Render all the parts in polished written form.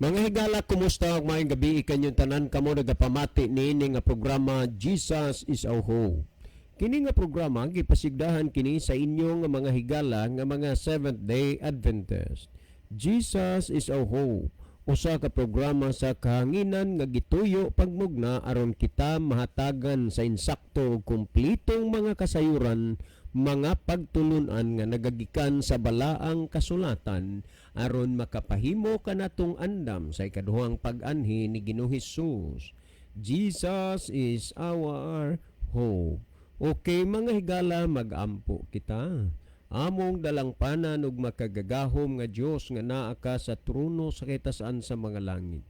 Mga higala, kumusta? Maayong gabi ikanyong tanan kamo nagapamati niini nga programa Jesus is our Hope. Kini nga programa gipasigdahan kini sa inyo nga mga higala nga mga Seventh-day Adventist. Jesus is our Hope. Usa ka programa sa kahanginan nga gituyo pagmugna aron kita mahatagan sa insakto ug kumplitong mga kasayuran, mga pagtulunan nga nagagikan sa balaang kasulatan aron makapahimo kanatong andam sa ikaduhang pag-anhi ni Ginoong Hesus. Jesus is our hope. Okay mga higala, mag-ampo kita. Among dalangpanan ug makagagahom nga Dios nga naa ka sa trono sa kitasan sa mga langit.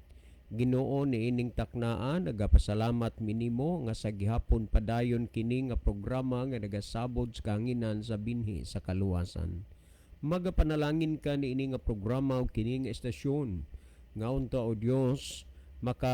Ginoo niining taknaan, nagapasalamat minimo nga sa gihapon padayon kini nga programa nga nagasabod sa kahanginan sa binhi sa kaluwasan. Magapanalangin ka niini nga programa o kini nga estasyon. Ngaon ta o Dios maka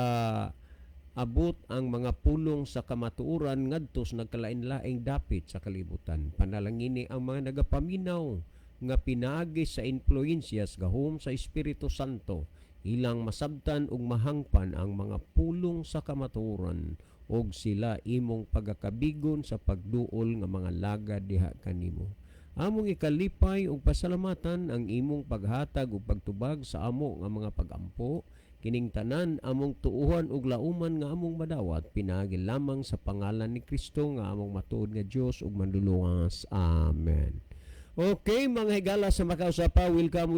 abot ang mga pulong sa kamatuoran ngadto sa nagkalain-laing dapit sa kalibutan. Panalangini ang mga nagapaminaw nga pinaagi sa influensyas gahom sa Espiritu Santo ilang masabtan ug mahangpan ang mga pulong sa kamatuoran og sila imong pagakabigon sa pagduol nga mga laga diha kanimo. Among ikalipay ug pasalamatan ang imong paghatag ug pagtubag sa amo nga mga pagampo. Kining tanan among tuuhan ug lauman nga among madawat pinaagi lamang sa pangalan ni Kristo nga among matuod nga Dios ug manluluwas. Amen. Okay mga higala sa makausapa, welcome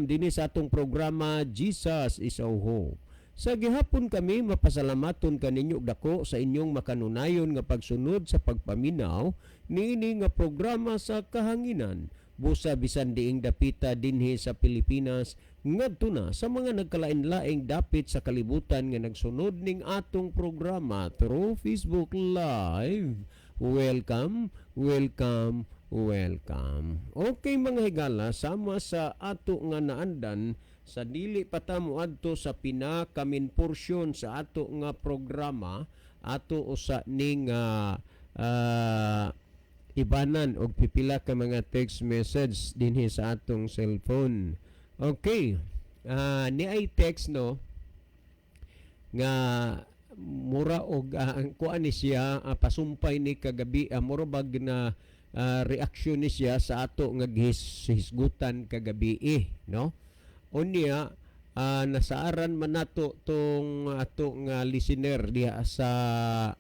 dinhi sa atong programa Jesus is our Hope. Sa gihapon kami mapasalamaton kaninyo dako sa inyong makanunayon nga pagsunod sa pagpaminaw niini nga programa sa kahanginan. Busa bisan diing dapita dinhi sa Pilipinas ngadto na sa mga nagkalain-laing dapit sa kalibutan nga nagsunod ning atong programa through Facebook Live. Welcome. Okay mga higala, sama sa ato nga naandan sa dili pa ta moadto sa pinakamin porsyon sa ato nga programa, ato usa ning ibanan og pipila ka mga text message dinhi sa atong cellphone. Okay. Ni ay text no nga mura og ang kuan ni siya pasumpay ni kagabi mura bag na reaksyon ni siya sa ato nga hisgutan kagabi no. Unya nasaaran man nato tong ato nga listener diha sa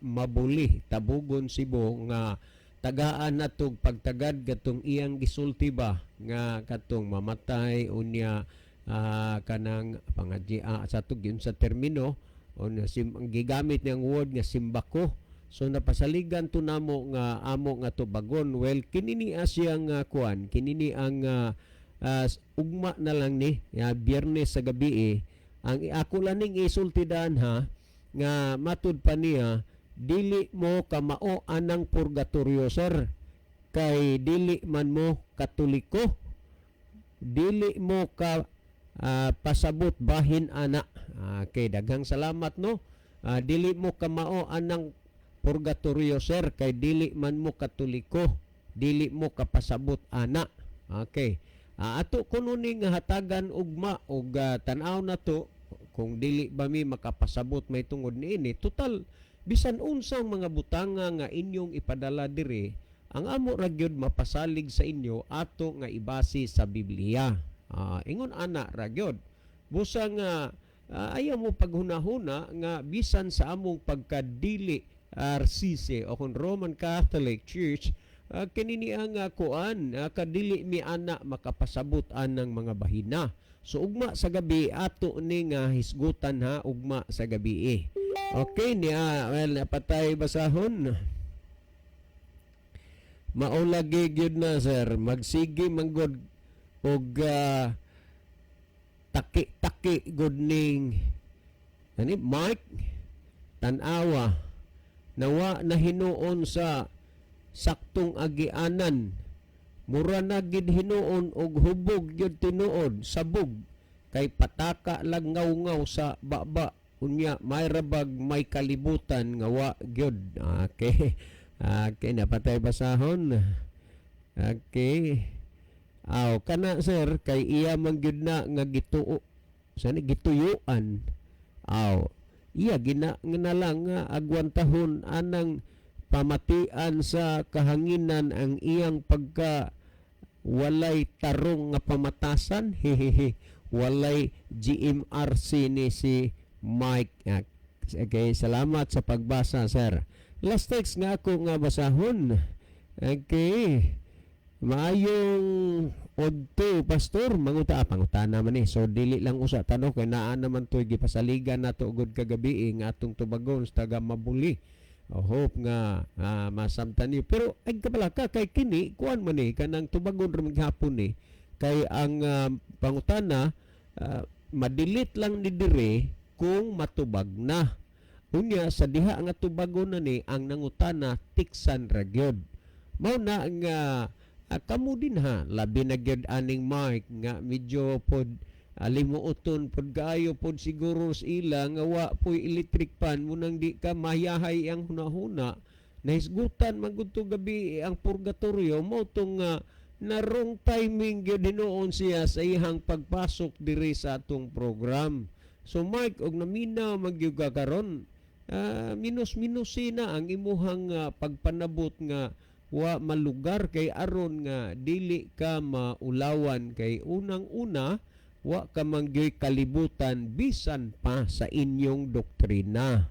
Mabuli, Tabugon, Cebu nga tagaan natog pagtagad katong iyang gisulti ba nga katong mamatay unya kanang pangadji sa tugyon sa termino unya gigamit niyang word nga simbako. So napasaligan to namo nga amo nga tubagon. Well kini ni asiyang kuan, kini ni ang ugma na lang ni Biyernes sa gabi ang ako laning isultidan ha nga matud pa niya dili mo kamao anang purgatorio sir, kay dili man mo katoliko, dili mo ka pasabot bahin ana. Kay daghang salamat no. Dili mo kamao anang purgatorio sir, kay dili man mo katoliko, dili mo kapasabot ana. Okay. Ato kuno ning hatagan ugma og tan-aw na to kung dili ba mi makapasabot may tungod niini. Total bisan unsang mga butanga nga inyong ipadala dire, ang amo ra gyud mapasalig sa inyo ato nga ibase sa Biblia. Ingon ana ra gyud. Busa nga ayaw mo paghunahuna nga bisan sa among pagkadili RCC o kung Roman Catholic Church kinini ang kuan kadili mi ana makapasabot anang mga bahina. So ugma sa gabi ato ni nga hisgutan ha, ugma sa gabi Okay niya, well, napatay basahon. Maulagi gyud na sir, magsigi manggod og taki-taki good ning ani Mike tan-awa nawa na hinuon sa saktong agianan. Mura na gid hinuon og hubog gyud tinuod sabog kay pataka lang ngaw-ngaw sa baba. Unya may rabag may kalibutan nga wa gyud. Okay. Okay, napatay basahon. Okay. Kana sir kay iya man gyud na nga gituo Sa gituyuan. Aw, iya nga lang nga agwantahon anang pamatian sa kahanginan ang iyang pagka walay tarong nga pamatasan. Hehehe. Walay GMRC ni si Mike. Okay, salamat sa pagbasa, sir. Last text nga ako nga basahon. Okay. Maayong odto, pastor, panguta naman eh. So dili lang usa tanong kay naa naman toy gipasaligan nato ugod kagabi nga atong tubagon sa taga Mabuli. Hope nga masamtan niyo. Pero ay kapalaka kay kini kuan man eh kanang tubagon ron gihapon eh. Kay ang pangutana madilit lang ni dire kung matubag na. Unya sa diha nga tubagon na ni ang nangutana tiksan ra gyud. Mao na nga kamo din ha labi na gyud aning Mike nga medyo pod limuoton pod gaayo pod siguro sa ila nga wa poy electric pan munang di ka mahiyahay ang hunahuna nahisgutan magudto gabi ang purgatorio mo tong na wrong timing gyud hinuon siya sa ihang pagpasok diri sa atong program. So Mike og naminaw magyud karon minus-minusin na ang imuhang pagpanabot nga wa malugar kay aron nga dili ka maulawan kay unang-una wa ka mangyoy kalibutan bisan pa sa inyong doktrina.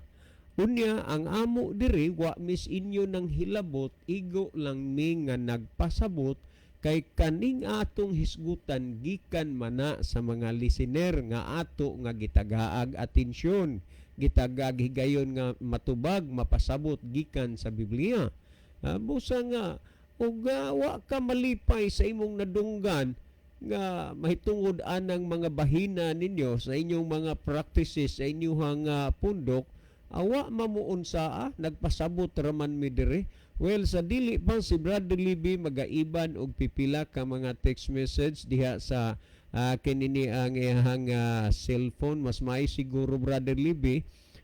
Unya ang amo diri wa mis inyo nang hilabot igo lang mi nga nagpasabot kay kaning atong hisgutan gikan mana sa mga listener nga ato nga gitagaag atensyon, gitagag higayon nga matubag mapasabot gikan sa Biblia. Busa nga ug wa ka malipay sa imong nadunggan nga mahitungod anang mga bahina ninyo sa inyong mga practices sa inyong pundok awa mamuon saa nagpasabot raman mi dire. Well, sa dili pa si Brother Libby magaiban og pipila ka mga text message diha sa kinini ang iyang cellphone. Mas may siguro Brother Libby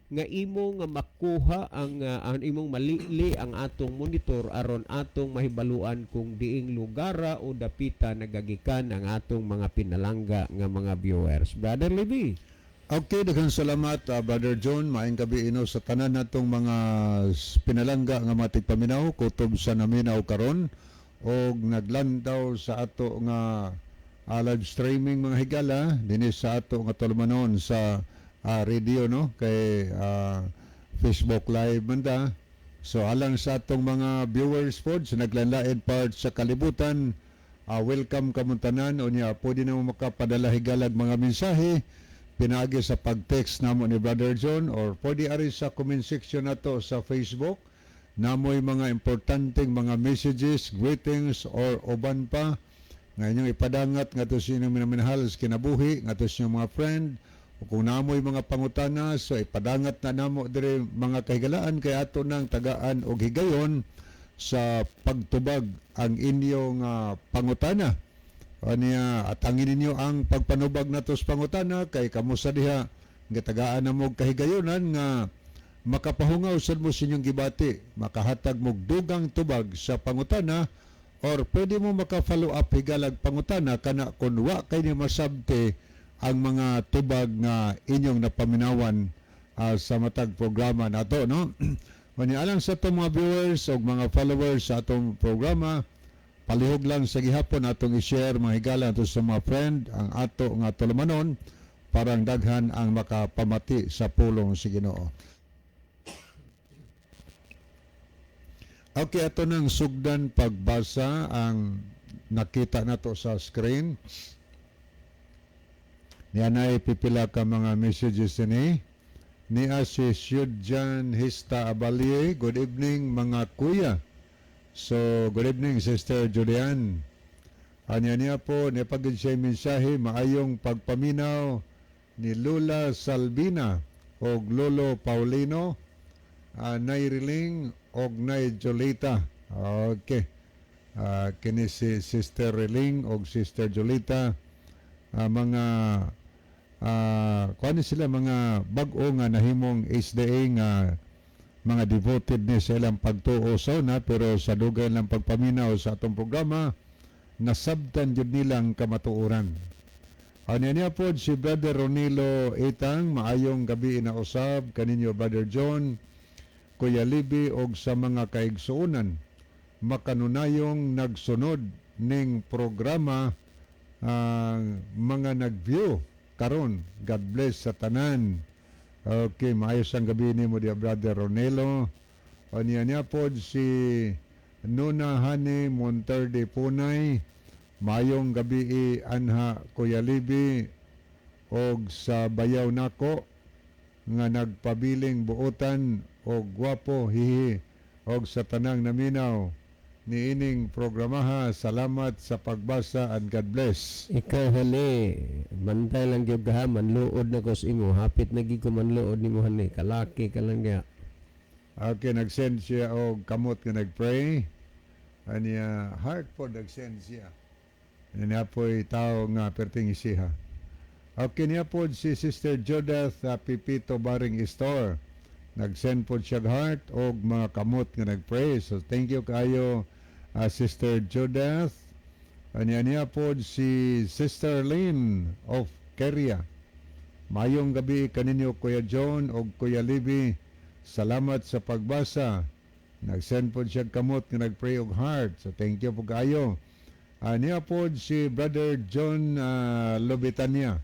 nga imo nga makuha ang imong malili ang atong monitor aron atong mahibaluan kung diing lugara o dapita nagagikan ang atong mga pinalangga nga mga viewers. Brother Libby. Okay, daghang salamat Brother John. Maayong gabi ino sa tanan natong mga pinalangga nga mga tigpaminaw kutob sa naminaw karon og naglantaw sa ato nga live streaming mga higala dinhi sa ato nga tulumanon sa radio no kay Facebook Live manda. So alang sa atong mga viewers pod sa naglanlain part sa kalibutan, welcome kamuntanan unya pwede na makapadala higalag mga mensahe pinaagi sa pag-text namo ni Brother John or pwede ari sa comment section nato sa Facebook namoy mga importanteng mga messages, greetings or uban pa nga inyong ipadangat ngadto sa inyong minamahal sa kinabuhi ngadto sa inyong mga friend. O kung namoy mga pangutana, so ipadangat na namo dire mga kahigalaan kay ato nang tagaan og higayon sa pagtubag ang inyong pangutana. Aniya atangin ninyo ang pagpanubag nato sa pangutana kay kamo sa diha gatagaan na mo kahigayonan nga makapahungaw sad mo sa inyong gibati, makahatag mo dugang tubag sa pangutana or pwede mo maka-follow up higalag pangutana kana kun wa kay ni masabte ang mga tubag nga inyong napaminawan sa matag programa nato no. Manialang sa itong mga viewers o mga followers sa atong programa, palihog lang sa gihapon atong i-share mga higala ato sa mga friend ang ato nga tulumanon parang daghan ang makapamati sa pulong sa Ginoo. Okay, ato nang sugdan pagbasa ang nakita nato sa screen. Yan ay pipila ka mga messages ni si Syudjan Hista Abalie. Good evening mga kuya. So, good evening Sister Julian. Niya po, napagod siya mensahe, maayong pagpaminaw ni Lula Salbina o Lolo Paulino, Nay Riling o Nay Jolita. Okay. Kini si Sister Riling o Sister Jolita, mga kuan sila mga bag-o nga nahimong SDA nga mga devoted ni sa ilang pagtuo na pero sa dugay lang pagpaminaw sa atong programa nasabtan jud nilang kamatuoran. Ano niya po si Brother Ronilo Itang, maayong gabi na usab kaninyo Brother John, Kuya Libby og sa mga kaigsuonan makanunayong nagsunod ning programa mga nag-view karon. God bless sa tanan. Okay, maayos ang gabi ni mo dia Brother Ronelo. Ano niya po si Nuna Hani Monterde Punay, mayong gabi anha Kuya Libby og sa bayaw nako nga nagpabiling buotan og gwapo hihi og sa tanang naminaw niining programaha. Salamat sa pagbasa and God bless. Ikaw hali, bantay lang gyud ka, manluod na ko sa imo, hapit na gyud ko manluod nimo hali, kalaki ka lang ya. Okay, nag-send siya og kamot nga nag-pray. Aniya heart po nag-send siya. Niya po'y tao nga perting isiha. Okay, niya po si Sister Judith Pipito Baring Store. Nag-send po siya heart o mga kamot nga nag-pray. So, thank you kayo, Sister Judith. Niya po si Sister Lynn of Keria. Mayong gabi kaninyo Kuya John o Kuya Libby. Salamat sa pagbasa. Nag-send po siya kamot nga nag-pray og heart. So, thank you po kayo. Niya po si Brother John Lobitania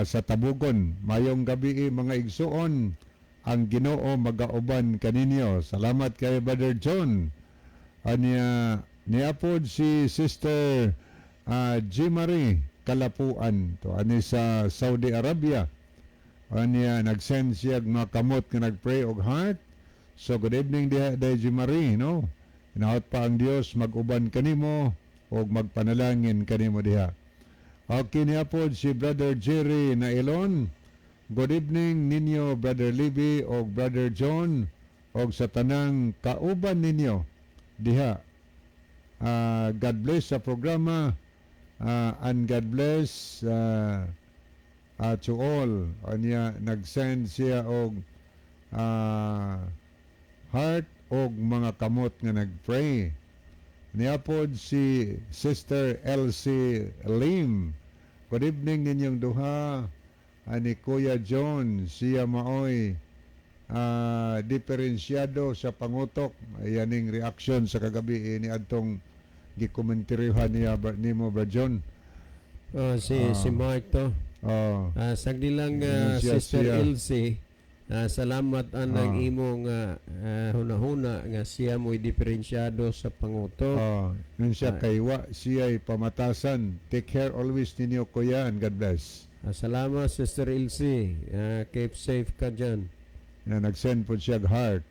sa Tabugon. Mayong gabi mga igsuon, ang Ginoo magauban kaninyo. Salamat kay Brother John. Niya po si Sister G. Marie Kalapuan. To ani sa Saudi Arabia. Niya nag-send siya mga kamot nga nag-pray og heart. So good evening G. Marie, no? Inaot pa ang Dios mag-uban kanimo o magpanalangin kanimo diha. Okay niya po si Brother Jerry na Ilon. Good evening ninyo Brother Libby o Brother John o sa tanang kauban ninyo diha. God bless sa programa and God bless to all. Niya nag-send siya og heart og mga kamot nga nag-pray. Niapod si Sister Elsie Lim. Good evening ninyong duha. Ani Kuya John, siya maoy diferensyado sa pangutok. Ayaning reaction sa kagabi ni adtong gikomentaryohan niya nimo ba John? Si Mark to. Sagdi lang Sister Elsie. Salamat ang imong hunahuna nga siya mo'y diferensyado sa pangutok. Nung siya kaywa, siya'y pamatasan. Take care always ninyo kuya and God bless. Salamat Sister Elsie. Keep safe ka dyan. Nag-send po siya heart.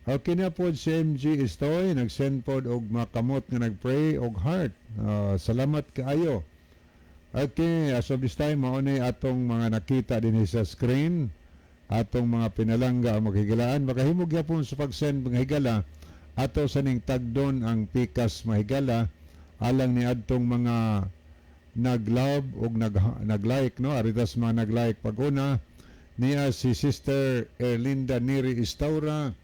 Okay na po si MG Istoy, nag-send po og makamot nga nag-pray og heart. Salamat kaayo. Okay, as of this time, maunay atong mga nakita din sa screen. Atong mga pinalangga ang maghigalaan. Makahimog yapon sa pag-send mga higala ato sa ning tagdon ang pikas mahigala alang ni adtong mga nag-love o nag-like, no? Aritas mga nag-like pag-una niya si Sister Erlinda Neri Istaura,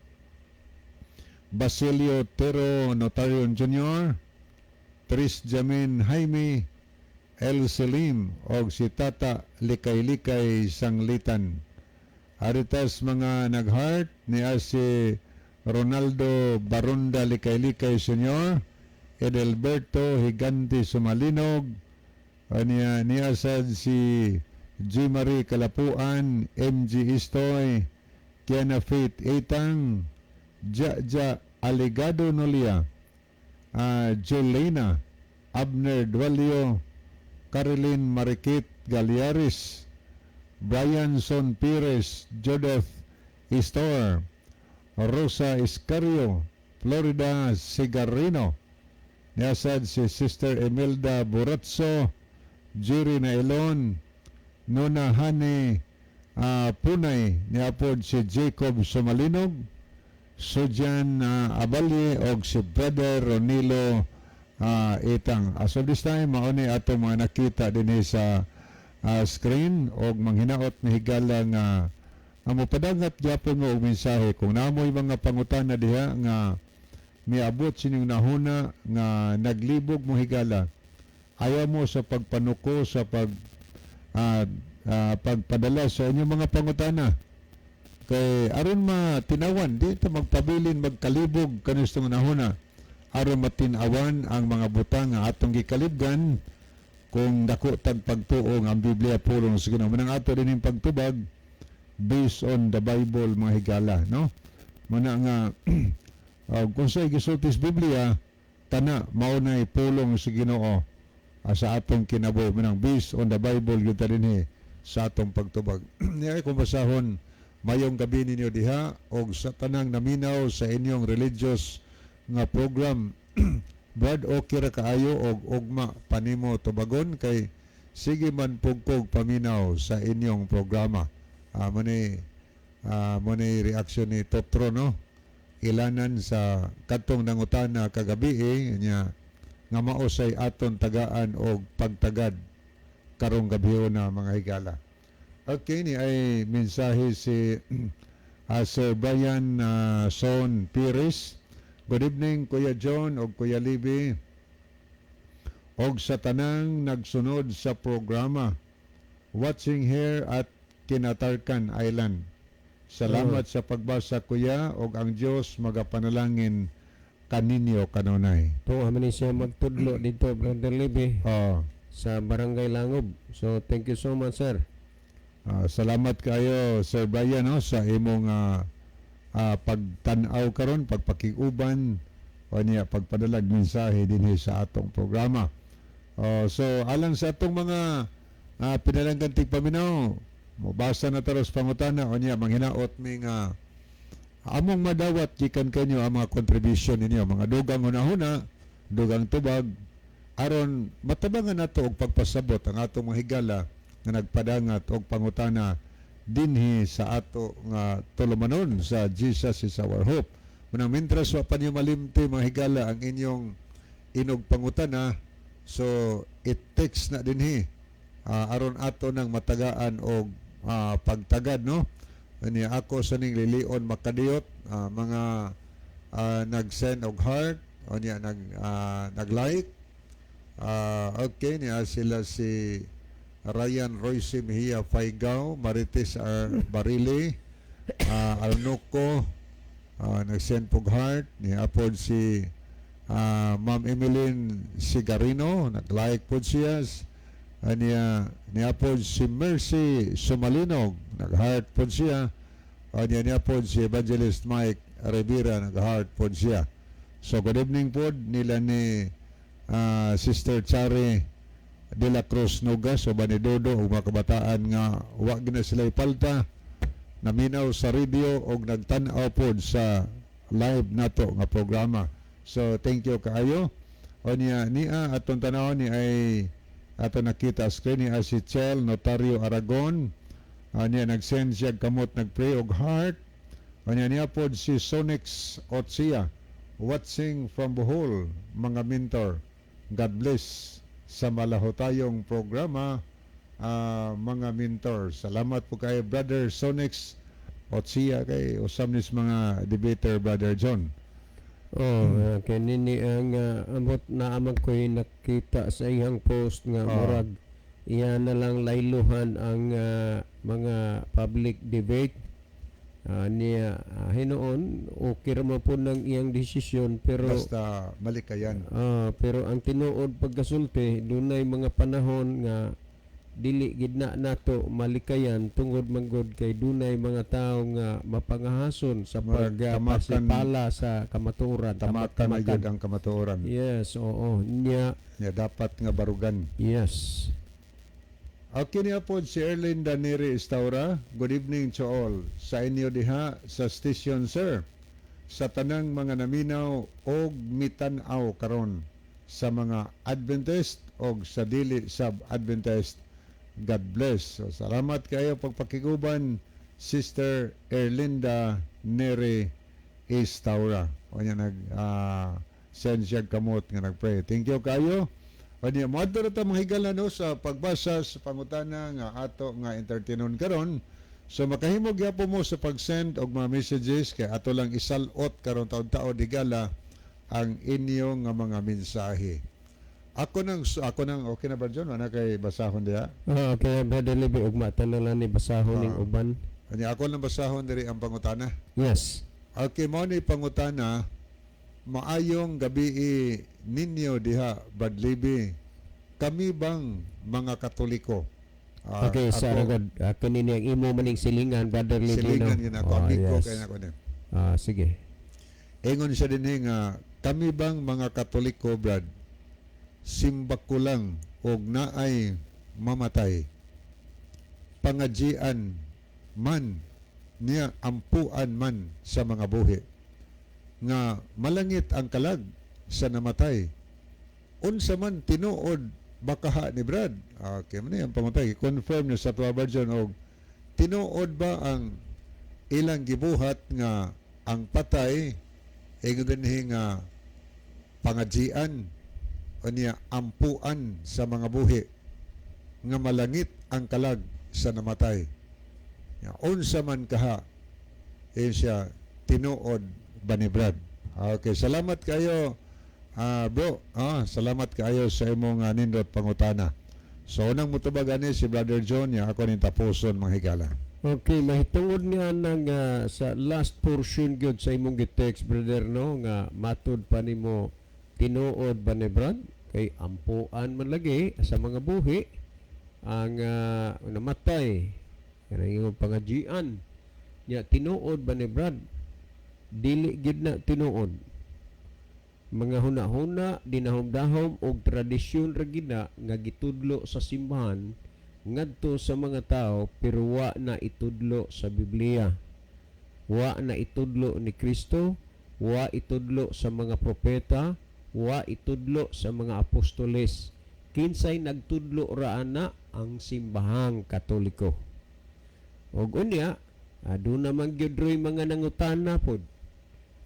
Basilio Tero Notarion Jr., Tris Jamin Jaime, El Selim o si Tata Likay-Likay Sanglitan. Aritas mga nag-heart niya si Ronaldo Baronda Likay-Likay Sr., Edelberto Higante Sumalinog, niya sad si G. Marie Kalapuan, MG Istoy, Kiana Faith Eitang, Jaja Aligado Nolia, Jolena, Abner Dualio, Caroline Marikit Galiaris, Brian Son Pires, Judith Istor, Rosa Iscario, Florida Sigarino, Niasad si Sister Emelda Buratso, Jerry Nailon, Nona Hani Punay, niapod si Jacob Sumalinog, Sujan Abalye og si Brother Ronilo Itang. As of this time, mauni ato mga nakita din sa screen og manghinaot na higala nga mopadagat gyapon mo og mensahe kung namoy mga pangutana diha nga miabot sining nahuna nga naglibog mo higala ayaw mo sa pagpanuko sa pagpadala sa inyong mga pangutana. Kay aron matinawan, di ito magpabilin, magkalibog kanistong nahuna. Aron matinawan ang mga butang nga atong gikalibgan kung dako tag pagtuo ang Biblia pulong sa Ginoo. Manang ato din yung pagtubag based on the Bible, mga higala, no? Muna nga kung sa'y gisultis Biblia, tana maunay pulong sa Ginoo sa atong kinabuhi, manang based on the Bible gyud ta dinhi sa atong pagtubag. Niya kung basahon mayong gabi ninyo diha og sa tanang naminaw sa inyong religious nga program. Brad, okay ra kaayo og ugma panimo tubagon kay sige man pugkog paminaw sa inyong programa. Muni reaksyon ni Totro, no? Ilanan sa kadtong nangutana kagabi nya nga mausay aton tagaan og pagtagad karong gabi na, mga higala. Okay, ni ay mensahe si Sir Brian Son Pires. Good evening, Kuya John o Kuya Libby. Og sa tanang nagsunod sa programa, watching here at Kinatarkan Island. Salamat sa pagbasa, Kuya, og ang Dios magapanalangin kaninyo kanunay. To man siya magtudlo dito, Brother Libby, sa Barangay Langob. So thank you so much, sir. Salamat kayo, Sir Brian, no, sa imong pagtanaw karon, pagpakiguban o niya pagpadalag mensahe dinhi sa atong programa. So alang sa atong mga pinalanggan tigpaminaw, mobasa na taros pangutana o niya manghinaot mi nga among madawat gikan kanyo ang mga contribution ninyo, mga dugang hunahuna, dugang tubag, aron matabangan nato og pagpasabot ang atong mga higala nga nagpadangat og pangutana dinhi sa ato nga tulumanon sa Jesus is our hope. Manang mintras wa pa niyo malimti, mga higala, ang inyong inog pangutana, so it takes na dinhi aron ato nang matagaan og pagtagad, no? Ani ako sa ning lilion makadiyot, mga nag-send og heart o niya nag-like. Okay, niya sila si Ryan Royce Mejia Faigao, Marites Barili, Arnoco, nag-send pog heart. Ni apod si Ma'am Emeline Sigarino, nag-like po siya. Ni apod si Mercy Sumalinog, nag-heart po siya. Ni apod si Evangelist Mike Rivera, nag-heart po siya. So good evening po nila ni Sister Chari de la Cruz Nugas o Banidodo o mga kabataan nga wag na sila ipalta, naminaw sa radio o nagtanaw po sa live nato nga programa. So thank you kaayo. O niya atong tanawon ni ay ato nakita screen niya si Chel Notario Aragon. Niya nag-send siya kamot, nag-pray og heart. O niya po si Sonex Otsia, watching from Bohol, mga mentor. God bless sa malahotayong programa, mga mentor. Salamat po kay Brother Sonex Otsia, kay usam nis mga debater, Brother John. Kanini ang amot na amang ko'y nakita sa iyang post nga murag iya na lang layluhan ang mga public debate niya hinoon okay ra man po ng iyang desisyon, pero Basta malikayan. pero ang tinuod pagkasulti dunay mga panahon nga dili gid na nato malikayan tungod manggod kay dunay mga tawo nga mapangahason sa pagpasipala sa kamatuoran. Tamatan na yun ang kamatuoran. Yes, oo. Nya Dapat nga barugan. yes. Okay niya po si Erlinda Neri Estaura. Good evening to all. Sa inyo diha sa station, sir. Sa tanang mga naminaw og mitanaw karon sa mga Adventist og sa dili sub-Adventist. God bless. So, salamat kayo pagpakiguban, Sister Erlinda Neri Estaura. O niya send siya kamot nga nagpray. Thank you kayo. O niya, moadto na mga higala, no, sa pagbasa sa pangutana nga ato nga entertainon karon. So makahimog yapo mo sa pag-send og mga messages kay ato lang isalot karon taon-taon higala ang inyong nga mga mensahe. Ako nang okay na ba John? Ana kay basahon diha. Okay, Brother Libby, ugma tanan ni basahon ning Ah. uban. Ani ako lang basahon diri ang pangutana. Yes. Okay, mo ni pangutana, maayong gabi ninyo diha, Brad Libby. Kami bang mga Katoliko? Okay, sa ragod kanini ang imo maning silingan, Brother Libby. Silingan no? yun ako, Oh, amigo yes. kaya ako ni. Sige. Ingon siya din nga, kami bang mga Katoliko, Brad, simbak ko lang og naay mamatay, pangadjian man niya ampuan man sa mga buhi nga malangit ang kalag sa namatay unsa man tinuod bakaha ni Brad. Okay man ang pamatay confirm niya sa tuwa version og tinuod ba ang ilang gibuhat nga ang patay ay gaganhi nga pangadjian o niya ampuan sa mga buhi nga malangit ang kalag sa namatay. Unsa man kaha siya tinuod ba ni Brad. Okay, salamat kayo bro. Salamat kayo sa imong nindot pangutana. So unang mutubag ani si Brother John ya ako ning tapuson mga higala. Okay, mahitungod niya nang sa last portion gyud sa imong gitext, brother, no, nga matud pa nimo tinuod ba ni Brad kay ampuan man lagi sa mga buhi ang namatay kanang imong pangadjian nya tinuod ba ni Brad dili gid na tinuod mga huna-huna dinahom-dahom og tradisyon ra gid na nga gitudlo sa simbahan ngadto sa mga tao pero wa na itudlo sa Biblia, wa na itudlo ni Kristo, wa itudlo sa mga propeta, wa itudlo sa mga apostoles. Kinsay nagtudlo ra ana ang simbahang Katoliko. Og unya aduna man gyud roy mga nangutana pod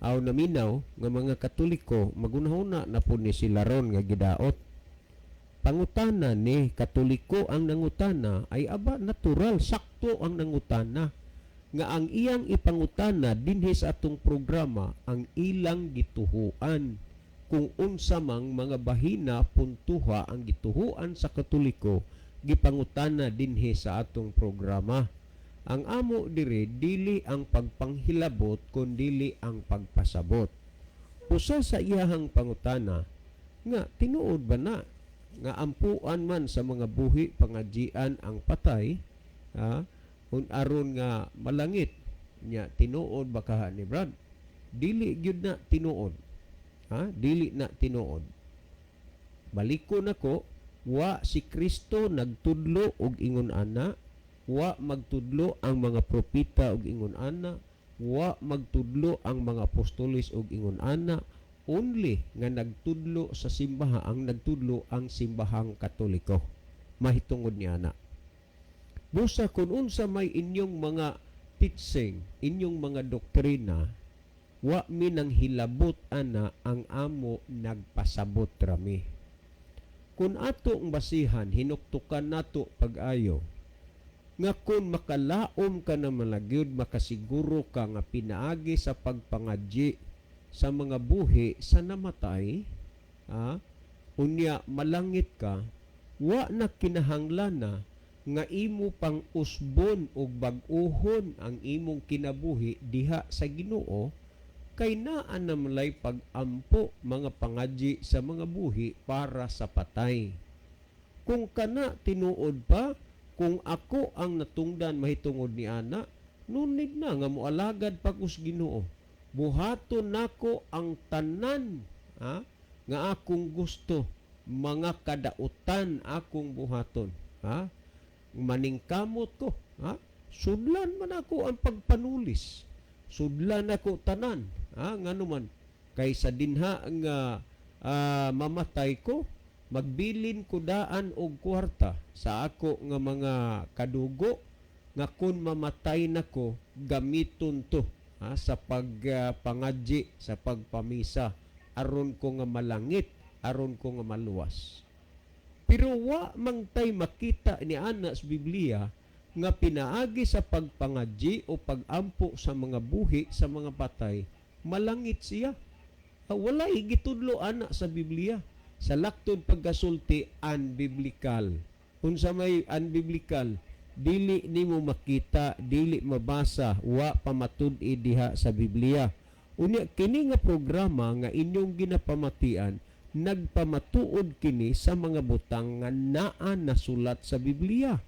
aw naminaw nga mga Katoliko magunahuna na po ni sila ron nga gidaot. Pangutana ni Katoliko ang nangutana ay aba natural, sakto ang nangutana nga ang iyang ipangutana dinhi sa atong programa ang ilang gituhuan kung unsa mang mga bahina puntuha ang gituhuan sa Katoliko gipangutana dinhi sa atong programa. Ang amo diri dili ang pagpanghilabot kundi ang pagpasabot. Usa sa iyahang pangutana nga tinuod ba na nga ampuan man sa mga buhi pangadjian ang patay aron nga malangit nya tinuod ba kaha ni Brad dili gyud na tinuod dili na tinuod. Baliko nako, wa si Kristo nagtudlo og ingon ana, wa magtudlo ang mga propeta og ingon ana, wa magtudlo ang mga apostoles og ingon ana, only nga nagtudlo sa simbaha ang nagtudlo ang simbahang Katoliko. Mahitungod ni ana. Busa kun unsa may inyong mga teaching, inyong mga doktrina, wa mi nang hilabot ana ang amo nagpasabot rami. Kun ato ang basihan hinuktukan nato pag-ayo nga kun makalaom ka na malagyud makasiguro ka nga pinaagi sa pagpangadji sa mga buhi sa namatay, unya malangit ka, wa na kinahanglan nga imo pang usbon og bag-ohon ang imong kinabuhi diha sa Ginoo kay naa na malay pag-ampo mga pangadji sa mga buhi para sa patay. Kung kana tinuod pa, kung ako ang natungdan mahitungod ni ana, nunid na nga moalagad pag-us Ginoo. Buhaton nako ang tanan nga akong gusto, mga kadautan akong buhaton, maningkamot ko, sudlan man ako ang pagpanulis, sudlan ako tanan, ngano man kaysa dinha nga mamatay ko, magbilin ko daan og kwarta sa ako nga mga kadugo nga kun mamatay nako gamiton to sa pagpangadji, sa pagpamisa, aron ko nga malangit, aron ko nga maluwas. Pero wa mangtay makita ni ana sa Biblia nga pinaagi sa pagpangadji o pagampo sa mga buhi, sa mga patay, malangit siya. Walay gitudlo ana sa Biblia. sa laktod pagkasulti unbiblical. Unsa may unbiblical, dili nimo makita, dili mabasa, wa pamatud-i diha sa Biblia. Unya kini nga programa nga inyong ginapamatian, nagpamatuod kini sa mga butang nga naa nasulat sa Biblia.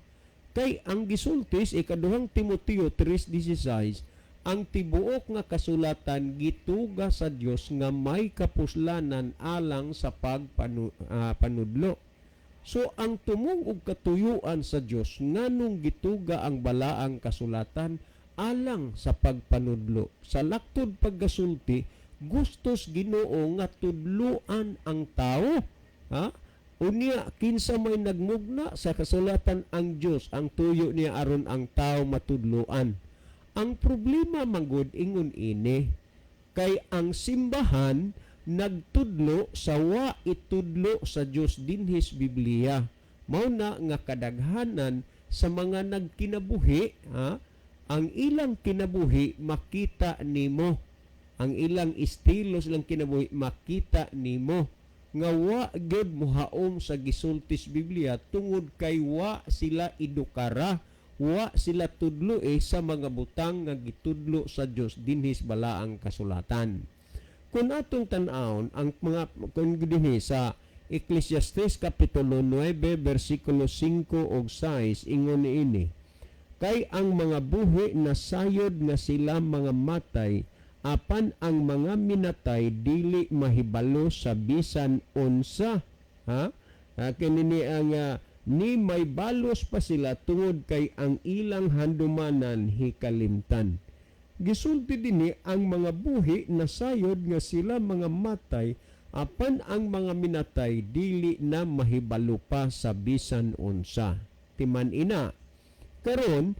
Kay ang gisultis ikaduhang Timoteo 3:16, ang tibuok nga kasulatan gituga sa Dios nga may kapuslanan alang sa pagpanudlo. So ang tumong og katuyuan sa Dios nganong gituga ang balaang kasulatan alang sa pagpanudlo. Sa laktod paggasulti, gustos Ginoo nga tudloan ang tao. Ha? Unya kinsa may nagmugna sa kasulatan ang Dios, ang tuyo niya aron ang tao matudloan. Ang problema manggod ingon ini kay ang simbahan nagtudlo sa wa itudlo sa Dios dinhis Biblia. Mao na nga kadaghanan sa mga nagkinabuhi, ang ilang kinabuhi makita nimo. Ang ilang estilo silang kinabuhi makita nimo nga wa gyud mohaom sa gisultis Biblia tungod kay wa sila edukara, wa sila tudlo sa mga butang nga gitudlo sa Dios dinhis balaang kasulatan. Kung atong tan-awon ang mga kung dinhi sa Ecclesiastes kapitulo 9 bersikulo 5 ug 6 ingon ini, kay ang mga buhi na sayod nga sila mga matay, apan ang mga minatay dili mahibalo sa bisan unsa. Kinini ang ni may balos pa sila tungod kay ang ilang handumanan hikalimtan. Gisulti dinhi ang mga buhi na sayod nga sila mga matay, apan ang mga minatay dili na mahibalo pa sa bisan unsa. Timan ina karon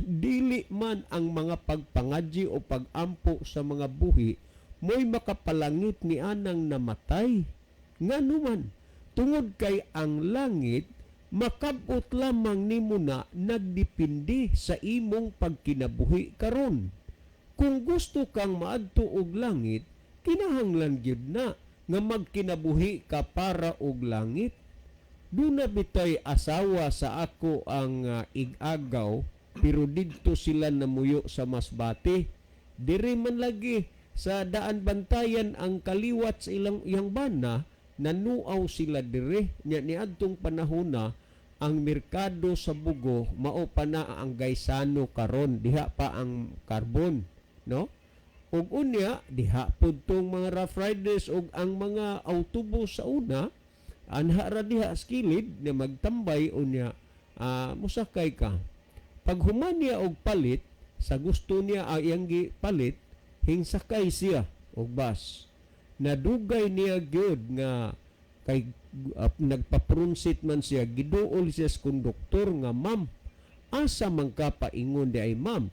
dili man ang mga pagpangadji o pagampo sa mga buhi mo'y makapalangit ni anang namatay. Nganuman tungod kay ang langit makabot lamang nimo na nagdepende sa imong pagkinabuhi karon. Kung gusto kang maadto og langit, kinahanglan gyud na nga magkinabuhi ka para og langit. Duna bitay asawa sa ako ang igagaw, pero didto sila namuyo sa Masbate. Diri man lagi sa daan bantayan ang kaliwat sa iyang bana, nanuaw sila dire. Niadtong panahona ang merkado sa Bugo mao pa na ang Gaisano karon, diha pa ang Carbon, no? Ug unya diha pud tong mga Rough Riders ug ang mga autobus sa una anha ra diha sa kilid na magtambay unya musakay ka. Pag human niya og palit sa gusto niya iyang palit, hingsakay siya og bus. Nadugay niya gyud nga kay nagpaprunsit man siya, giduol siya sa konduktor nga, ma'am, asa man ka paingon di ay ma'am?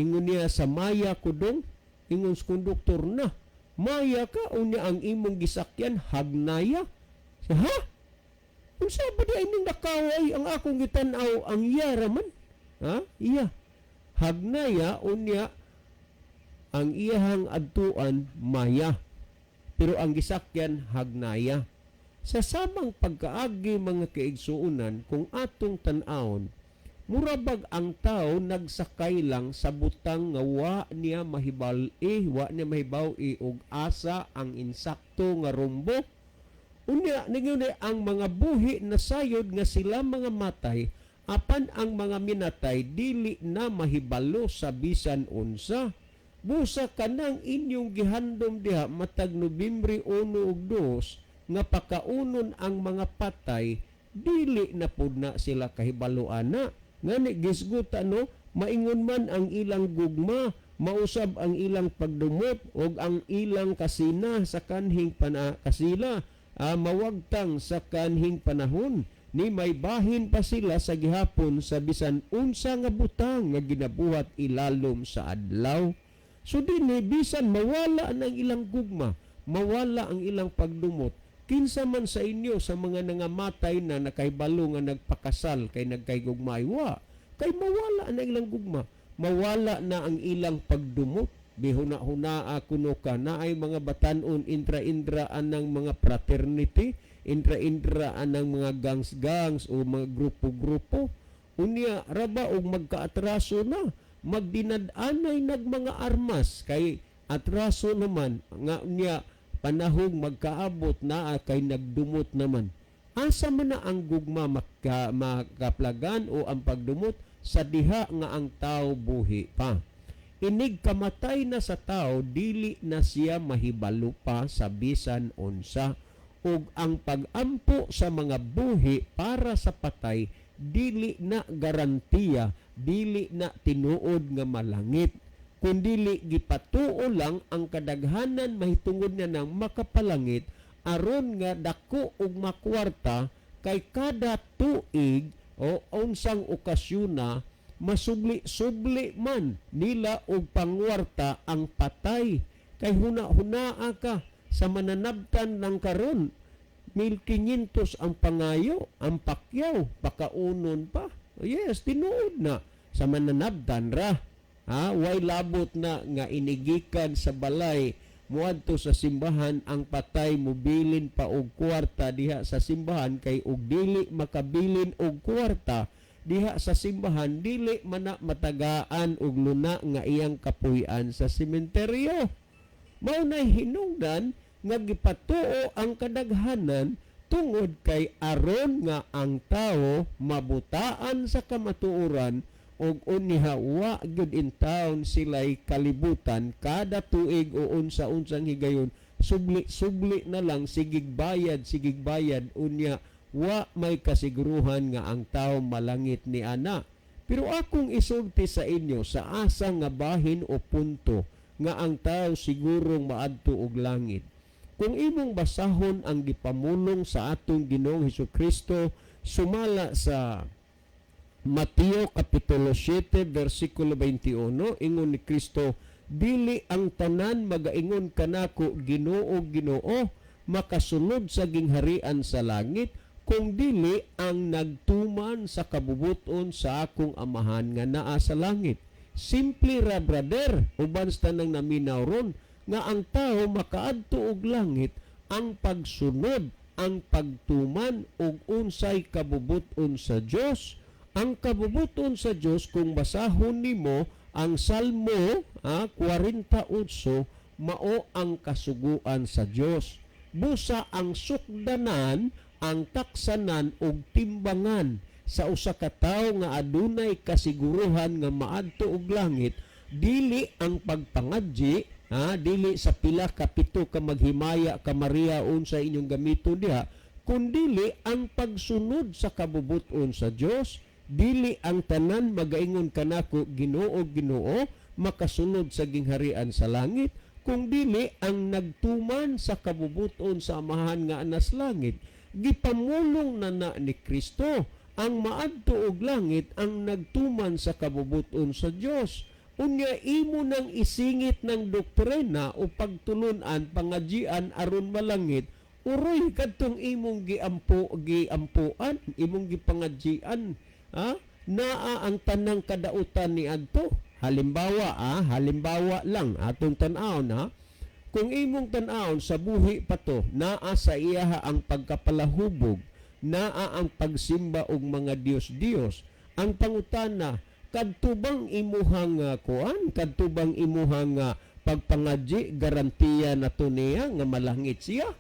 Ingon niya sa maya ko dong, ingon sa konduktor na, maya ka, unya ang imong gisakyan, hagnaya? Ha? Kung saan ba di ay ning nakaway, ang akong gitanaw, ang yara man? Ha? Iya. Hagnaya, unya, ang iyahang adtuan, maya. Pero ang gisakyan, hagnaya. Sa samang pagkaagi mga kaigsuunan, kung atong tan-awon, murabag ang tao nagsakay lang sa butang nga wa niya mahibaw og asa ang insakto nga rumbo. Unya ningon ang mga buhi na sayod nga sila mga matay, apan ang mga minatay dili na mahibalo sa bisan unsa. Busa kanang inyong gihandom diha matag Nobyembre 1 ug 2 nga pakaunon ang mga patay, dili na pud na sila kahibaluan na. Ngani gisgot maingon man ang ilang gugma, mausab ang ilang pagdumot og ang ilang kasina sa kanhing kasila, mawagtang sa kanhing panahon, ni may bahin pa sila sa gihapon sa bisan unsa nga butang nga ginabuhat ilalom sa adlaw. So dinhi bisan mawala ang ilang gugma, mawala ang ilang pagdumot, kinsa man sa inyo sa mga nangamatay na nakahibalo nga nagpakasal kay nagkaygugmay, wa kay mawala na ilang gugma, mawala na ang ilang pagdumot, bihuna-huna kuno ka na ay mga batanon intra-indraan ng mga fraternity, intra-indraan ng mga gangs-gangs o mga grupo-grupo. Unya raba og magkaatraso na, magdinad-anay nag mga armas kay atraso naman nga unya panahong magkaabot na kay nagdumot naman. Asa man na ang gugma makaplagan o ang pagdumot sa diha nga ang tao buhi pa. Inig kamatay na sa tao, dili na siya mahibalo pa sa bisan unsa, ug ang pagampo sa mga buhi para sa patay dili na garantiya, dili na tinuod nga malangit, kundili gipatuo lang ang kadaghanan mahitungod na ng makapalangit aron nga dako ug makwarta kay kada tuig o unsang okasyon na masubli-subli man nila og pangwarta ang patay. Kay huna-hunaa ka sa mananabtan ng karon 1,500 ang pangayo, ang pakyaw, pakaunon pa. Yes, tinuod na sa mananabtan ra. Way labot na nga inigikan sa balay muadto sa simbahan ang patay mobilin pa og kwarta diha sa simbahan kay og dili makabilin og kwarta diha sa simbahan dili man na matagaan og luna nga iyang kapuy-an sa sementeryo. Mao nay hinungdan nga gipatuo ang kadaghanan tungod kay aron nga ang tawo mabutaan sa kamatuoran og uniha wa gyud in town sila'y kalibutan kada tuig o unsa-unsang higayon subli na lang sigig bayad unya wa may kasiguruhan nga ang tao malangit ni ana. Pero akong isulti sa inyo sa asa nga bahin o punto nga ang tao sigurong maadto og langit. Kung imong basahon ang gipamulong sa atong Ginoong Hesukristo sumala sa Mateo kapitulo 7 versikulo 21, ingon ni Kristo, dili ang tanan magaingon kanako Ginoo Ginoo makasunod sa gingharian sa langit, kung dili ang nagtuman sa kabubuton sa akong amahan nga naa sa langit. Simple ra brother, uban sa tanang naminaw ron, nga ang tao makaadto og langit ang pagsunod, ang pagtuman og unsay kabubuton sa Dios. Ang kabubuton sa Dios kung basahon nimo ang Salmo 48 mao ang kasuguan sa Dios. Busa ang sukdanan, ang taksanan ug timbangan sa usa ka tawo nga adunay kasiguruhan nga maadto og langit, dili ang pagpangadji, dili sa pila ka pito ka maghimaya ka Maria unsa inyong gamiton diha, kundili ang pagsunod sa kabubuton sa Dios. Dili ang tanan magaingon kanako Ginoo Ginoo makasunod sa gingharian sa langit, kung dili ang nagtuman sa kabubuton sa amahan nga anas langit. Gipamulong na ni Kristo ang maadto og langit ang nagtuman sa kabubuton sa Dios. Unya imo nang isingit ng doktrina o pagtulunan pangadjian aron malangit, uroy kadtong imong giampuan, imong gipangadjian. Naa ang tanang kadautan ni adto. Halimbawa lang atong tan-awon kung imong tan-awon sa buhi pa to, naa sa iyaha ang pagkapalahubog, naa ang pagsimba og mga Dios. Ang pangutana, kadtubang imuhang kadtubang imuhang pagpangadji garantiya nato niya nga malangit siya.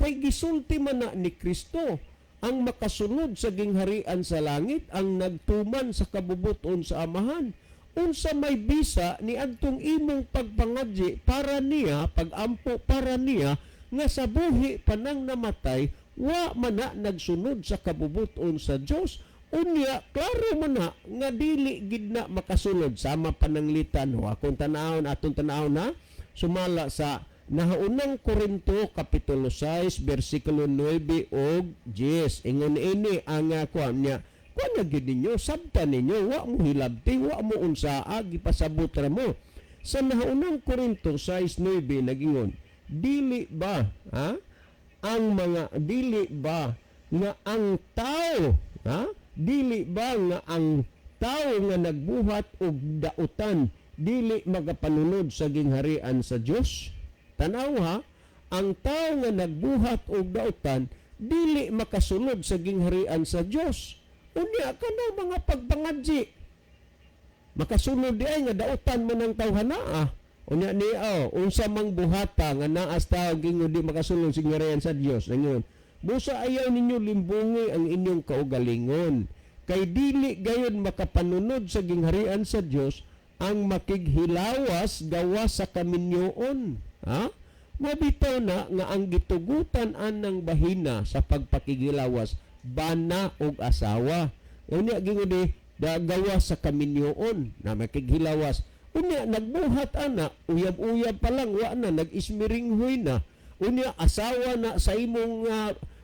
Kay gisulti man na ni Kristo ang makasunod sa gingharian sa langit, ang nagtuman sa kabubuton sa amahan. Unsa may bisa ni adtong imong pagpangadji para niya, pagampo para niya, nga sa buhi panang namatay, wa man na nagsunod sa kabubuton sa Dios. Unya, klaro man na nga dili gid na makasunod sama pananglitan. Akong tanawon, atong tanawon na, sumala sa nahaunang Korinto kapitulo 6 bersikulo 9 og 10. Ingon ini ang kuan niya, kuan na gid ninyo, sabta ninyo, wa mo hilabti, wa mo unsaa, gipasabot ra mo. Sa nahaunang Korinto 6:9 nagingon, dili ba nga ang tao, dili ba nga ang tao nga nagbuhat og dautan dili magapanunod sa gingharian sa Dios. Tanaw ha, ang tao nga nagbuhat og dautan dili makasulod sa gingharian sa Dios. Unya kana mga pagpangadji. Makasulod di ay nga dautan mo ng tawhana. Unya ni unsa mang buhata nga naas tao gingo di makasulod sa gingharian sa Dios. Nangon, busa ayaw ninyo limbungi ang inyong kaugalingon. Kay dili gayon makapanunod sa gingharian sa Dios ang makighilawas gawa sa kaminyoon. Ha? Mabitaw na nga ang gitugutan anang bahina sa pagpakigilawas bana og asawa. Unya gingo di gawa sa kaminyoon na makighilawas. Unya nagbuhat ana, uyab-uyab pa lang wa na nag-ismiringhoy na. Unya asawa na sa imong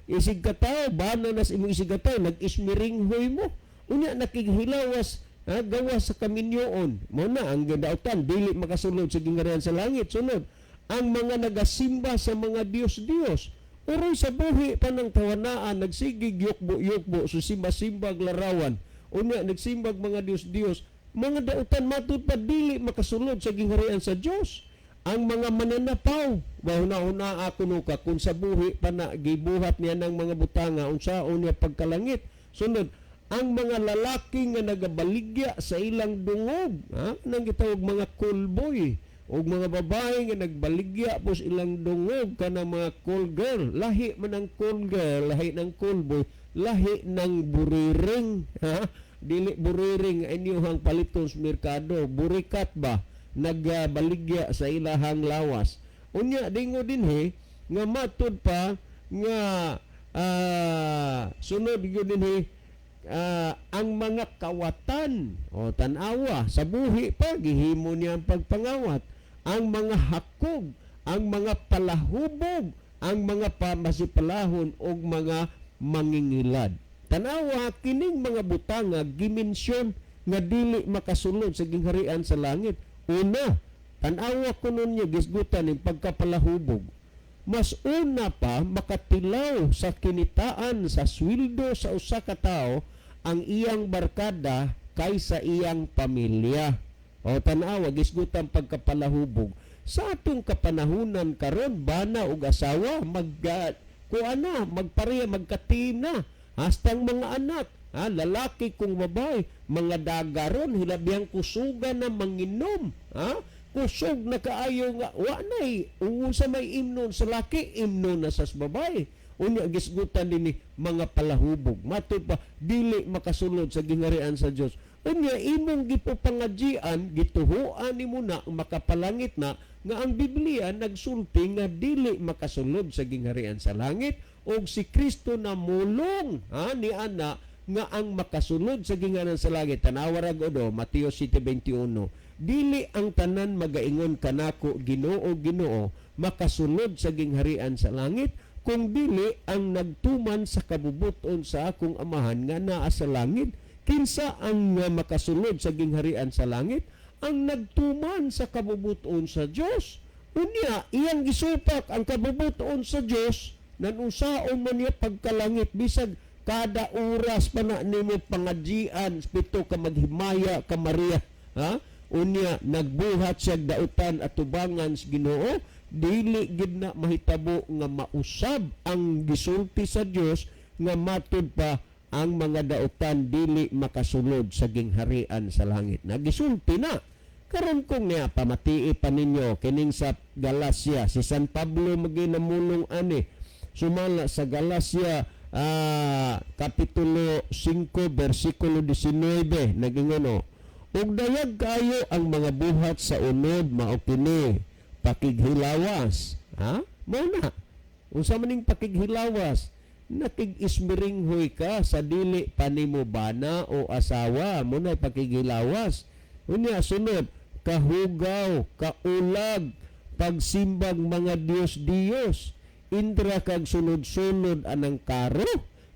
isig kataw, bana na sa imong isig kataw, nag-ismiringhoy mo. Unya nakighilawas gawa sa kaminyoon. Mo na ang gidautan dili makasulod sa gingharian sa langit. Sunod, ang mga nagasimba sa mga Dios-Dios. Uroy sa buhi pa ng tawanaan, nagsigig yukbo-yukbo, susimba-simbag larawan. Unya nagsimbag mga Dios-Dios. Mga dautan matud pa dili makasulod sa gingharian sa Dios. Ang mga mananapaw, bahuna-una ako nuka kung sa buhi pa na gibuhat niya ng mga butanga unsaon niya pagkalangit. Sunod, ang mga lalaki nga nagabaligya sa ilang dungog, nang gitawag mga coolboy, o mga babae nga nagbaligya po sa ilang dungog kana mga cool girl. Lahi man ang cool girl, lahi ng coolboy, lahi ng buriring, dili buriring inyong paliton sa merkado, burikat ba nagbaligya sa ilahang lawas. Unya dingo dinhi nga matud pa nga sunod gyud dinhi ang mga kawatan o tanawa sa buhi pa gihimo niya ang pagpangawat, ang mga hakog, ang mga palahubog, ang mga pamasipalahon og mga mangingilad. Tanawa kining mga butanga gimensyon nga dili makasulod sa gingharian sa langit. Una, tanawa kuno niya gisgutan ning pagkapalahubog. Mas una pa makatilaw sa kinitaan sa sweldo sa usa ka tawo ang iyang barkada kaysa iyang pamilya. O tanawa gisgutan pagkapalahubog. Sa atong kapanahunan karon bana og asawa magpareha magkatina hastang mga anak, lalaki kung babae, mga dagaron hilabihang kusugan na manginom, kusog na kaayo nga wa nay sa may imnon sa laki, imnon na sa babae. Unya gisgutan dinhi mga palahubog. Matud pa dili makasulod sa gingharian sa Dios. Unya imong gipupangadjian, gituhuan nimo na makapalangit na nga ang Biblia nagsulti nga dili makasulod sa gingharian sa langit og si Kristo na mulong ni ana nga ang makasulod sa gingharian sa langit. Tanawa ra godo Mateo 7:21. Dili ang tanan magaingon kanako Ginoo Ginoo makasulod sa gingharian sa langit, kung dili ang nagtuman sa kabubuton sa akong amahan nga naa sa langit. Kinsa ang makasulod sa gingharian sa langit? Ang nagtuman sa kabubuton sa Dios. Unya iyang gisupak ang kabubuton sa Dios nan unsaon man niya pagkalangit bisag kada oras pa na nimo pangadjian pito ka maghimaya ka Maria. Unya nagbuhat siya dautan at tubangan sa Ginoo, dili gid na mahitabo nga mausab ang gisulti sa Dios nga matud pa ang mga dautan dili makasulod sa gingharian sa langit. Nagisulti na. Karon kung niya pamatii pa ninyo kining sa Galacia, si San Pablo maginamulong ani sumala sa Galacia kapitulo 5 versikulo 19 nagingono, ug dayag kayo ang mga buhat sa unod mao kini pakighilawas. Mao na unsa maning pakighilawas? Nakig-ismiringhoy ka sa dili pa nimo bana o asawa, mo na pakighilawas. Unya sunod, kahugaw, kaulag, pagsimbag mga Dios-Dios, indra kag sunod-sunod anang karo,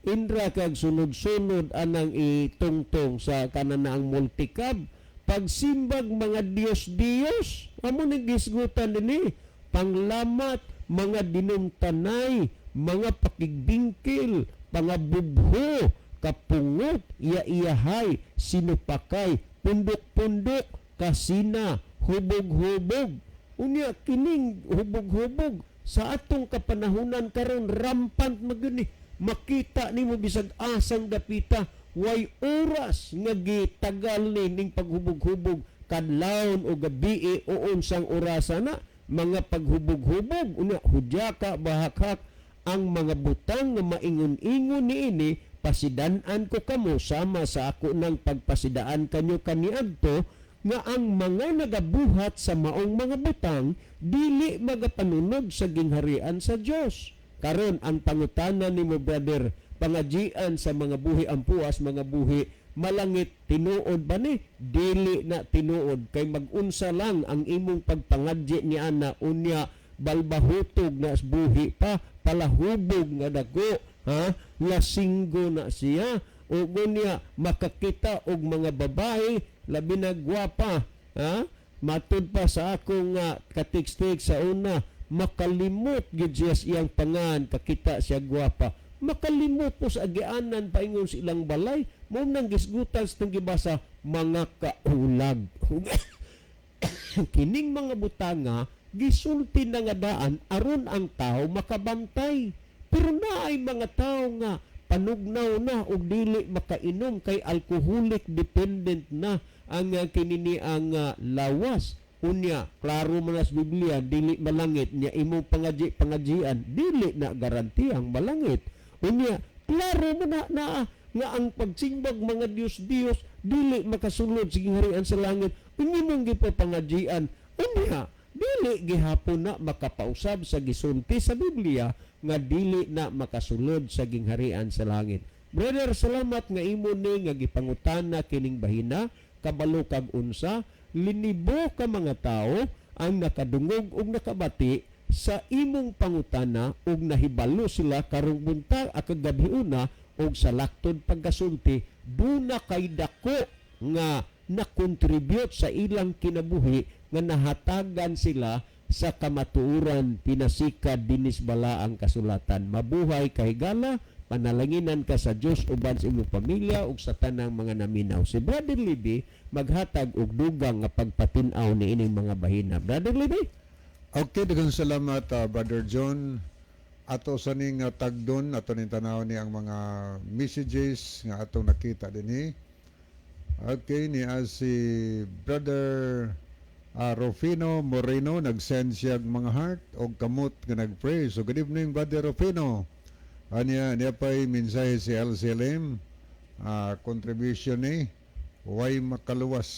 indra kag sunod-sunod anang itungtong sa kananaang multikab, pagsimbag mga Dios-Dios, amo ni gisgutan dinhi, panglamat, mga dinumtanay, mga pakigbingkil, mga bubho, kapungot, iya-iyahay, sinupakay, pundok-pundok, kasina, hubog-hubog. Unya kining hubog-hubog sa atong kapanahunan karon rampant magyud ni. Makita nimo bisag asang dapita way oras nga gitagal ni ning paghubog-hubog kadlawon o gabi o unsang orasa na mga paghubog-hubog unya hudya ka bahakhak ang mga butang nga maingon-ingon niini pasidan-an ko kamo sama sa ako ng pagpasidaan kanyo kaniadto nga ang mga nagabuhat sa maong mga butang dili magapanunod sa gingharian sa Dios. Karon ang pangutana nimo brother, pangajian sa mga buhi ampuas, mga buhi malangit, tinuod ba ni? Dili na tinuod kay mag-unsa lang ang imong pagpangadji ni ana unya balbahutog na buhi pa palahubog nga dako ha nga singgo na siya o unya makakita og mga babae labi na gwapa ha matud pa sa akong katikstik sa una makalimot gid siya iyang pangan kakita siya gwapa makalimot po sa agianan paingon silang balay mo nang gisgutan sa gibasa mga kaulag kining mga butanga gisulti na nga daan aron ang tao makabantay pero naay mga tao nga panugnaw na og dili makainom kay alcoholic dependent na ang kinini ang lawas unya klaro man sa Biblia dili malangit nya imong pangajian dili na garanti ang malangit unya klaro man na nga ang pagsimbag mga Dios dili makasulod sa gingharian sa langit unya mong gipapangajian unya dili gihapon na makapausab sa gisulti sa Biblia nga dili na makasulod sa gingharian sa langit. Brother, salamat nga imo ni nga gipangutana kining bahina kabalo kag unsa linibo ka mga tao ang nakadungog ug nakabati sa imong pangutana ug nahibalo sila karong buntag akagabi una ug sa laktod pagkasulti duna kay dako nga na-contribute sa ilang kinabuhi nga nahatagan sila sa kamatuoran pinasikad dinis bala ang kasulatan. Mabuhay kay gala, panalanginan ka sa Dios uban sa imong pamilya ug sa tanang mga naminaw. Si Brother Libby maghatag og dugang nga pagpatin-aw ni ining mga bahina. Brother Libby? Okay, daghang salamat Brother John. Ato sa ning tagdon ato ning tanaw ni ang mga messages nga atong nakita dinhi. Okay, ni si Brother Rufino Moreno nag-send siya mga heart o kamot nga nag-pray. So good evening Brother Rufino. Niya pa'y mensahe si LCLM contribution ni way makaluwas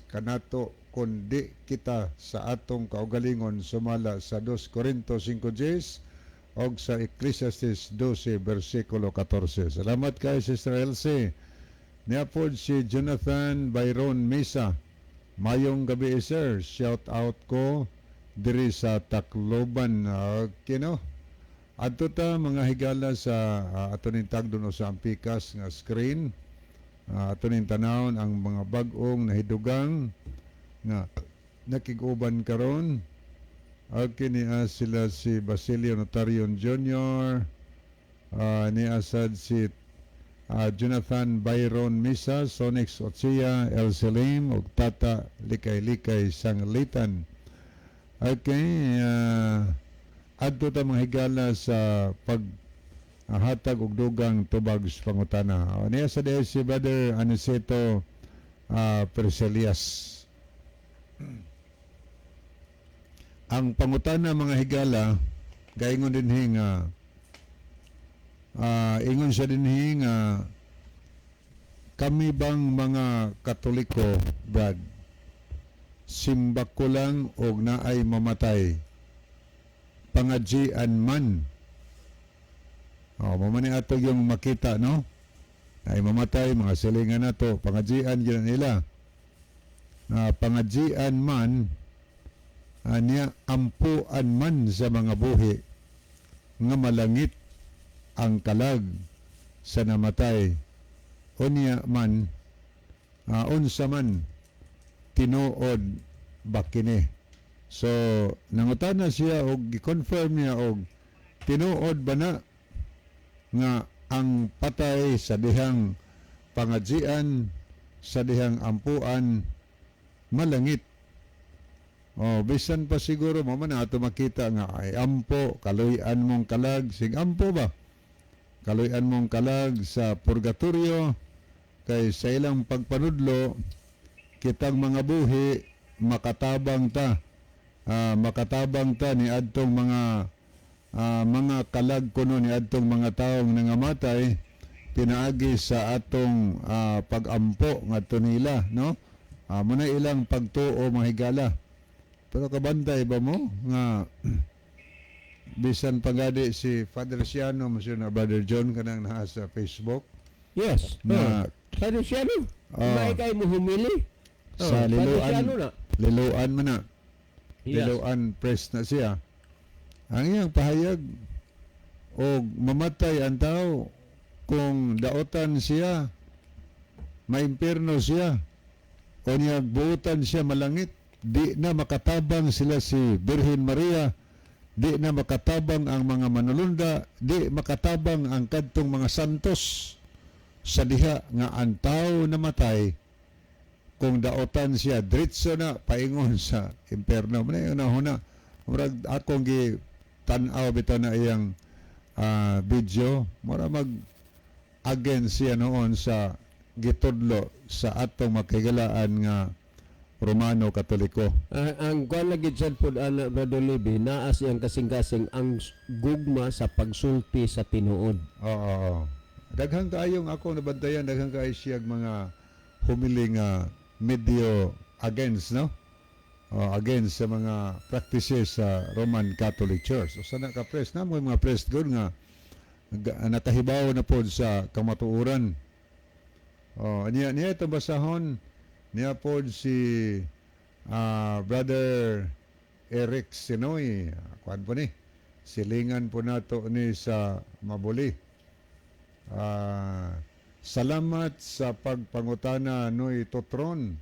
kanato kundi kita sa atong kaugalingon sumala sa 2 Corintos 5:10 og sa Ecclesiastes 12 versikulo 14. Salamat kay Sister LC. Niya po si Jonathan Byron Mesa. Mayong gabi sir, shout out ko diri sa Tacloban. Okay no? Adto ta mga higala sa ato ning tagdon sa ampikas nga screen. Ato ning tanawon ang mga bag-ong nahidugang nga nakig-uban karon. Okay ni sila si Basilio Notarion Jr. Ni asad si Jonathan Byron Misa, Sonix Otsia, El Selim, ug Tata Likay-Likay Sanglitan. Okay, adto ta mga higala sa paghatag og dugang tubag sa pangutana. Niya sa dahil si Brother Aniceto Perselias. Ang pangutana mga higala, gaingon din nga ingon siya din nga kami bang mga Katoliko, Brad, simba ko lang o naay mamatay pangadjian man. Mamani ato yung makita, no? Ay mamatay, mga silingan na to, pangadjian yun nila. Pangadjian man, niya ampuan man sa mga buhi nga malangit ang kalag sa namatay unya man unsa man tinuod bakini. So nangutana siya og gi-confirm niya og tinuod ba na nga ang patay sa dihang pangadjian sa dihang ampuan malangit Oh, bisan pa siguro mo man ato makita nga ay ampo kaluy-an mong kalag sig ampo ba? Kaluy-an mong kalag sa purgatorio kay sa ilang pagpanudlo kitang mga buhi makatabang ta. Makatabang ta ni adtong mga kalag kuno ni adtong mga taong nangamatay pinaagi sa atong pagampo ngadto nila, no? Muna ilang pagtuo mga higala. Pero kabantay ba mo nga bisan pagadi si Father Siano mo na Brother John kanang naa sa Facebook Yes. na Father Siano, Ah. may kay mo humili. sa Father Siano na. liluan man na Yes. liluan press na siya ang iyang pahayag o mamatay ang tao kung daotan siya maimpierno siya o niya buutan siya malangit di na makatabang sila si Birhen Maria, di na makatabang ang mga manulunda, di makatabang ang kadtong mga santos sa diha nga ang tao namatay kung daotan siya diretso na paingon sa impierno. Muna yun na murag akong gi tan-aw bitaw na iyang video mura mag against siya noon sa gitudlo sa atong makigalaan nga Romano Katoliko. Ang kuan lagi sad pod ana Brother Libby, naa siyang kasing-kasing ang gugma sa pagsulti sa tinuod. Oo. Daghang kaayong ako nabantayan, daghang kaayo siyag mga humiling medyo against, no? Against sa mga practices sa Roman Catholic Church. O sana ka press na mga press good nga nakahibaw na pod sa kamatuoran. Niya itong basahon niya po si Brother Eric Sinoy. Kuan po ni. Silingan po nato ni sa Mabuli. Salamat sa pagpangutana noy Totron.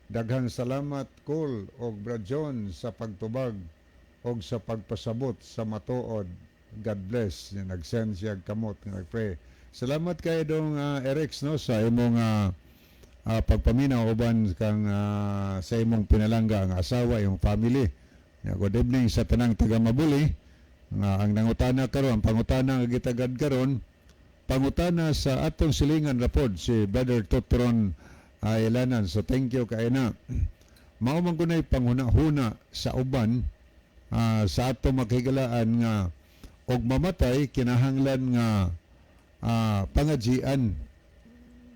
Daghang salamat Col og Brad John sa pagtubag og sa pagpasabot sa matuod. God bless. Nag-send siya kamot nga nag-pray. Salamat kay dong Eric no sa imong pagpaminaw uban kang sa imong pinalangga ang asawa, yung family. Good evening sa tanang taga Mabuli. Ang nangutana karon, ang pangutana nga gitagad karon, pangutana sa atong silingan rapod si Brother Totron Ilanan. So thank you kay na. Mao man kunay panghuna-huna sa uban sa atong makigalaan nga og mamatay kinahanglan nga pangadjian.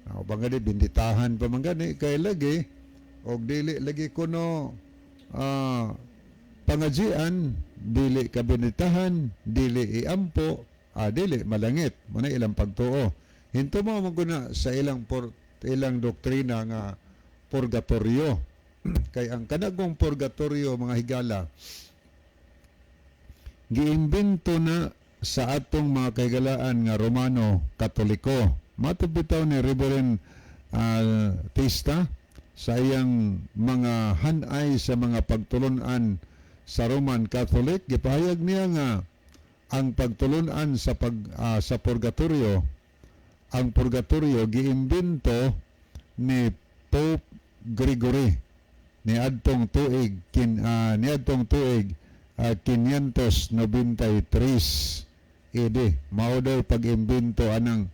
Bangani binditahan pa man gani kay lagi og dili lagi kuno pangadjian, dili kabinitahan, dili iampo, dili malangit mo na ilang pagtuo. Hinto mo maguna sa ilang doktrina nga purgatorio. Kay ang kanagong purgatorio mga higala giimbento na sa atong mga kahigalaan nga Romano Katoliko. Matubitaw ni Reverend Tista sa iyang mga hanay sa mga pagtulunan sa Roman Catholic. Gipahayag niya nga ang pagtulunan sa purgatorio, ang purgatorio giimbento ni Pope Gregory niadtong tuig 593 AD. Mao daw pag-imbento anang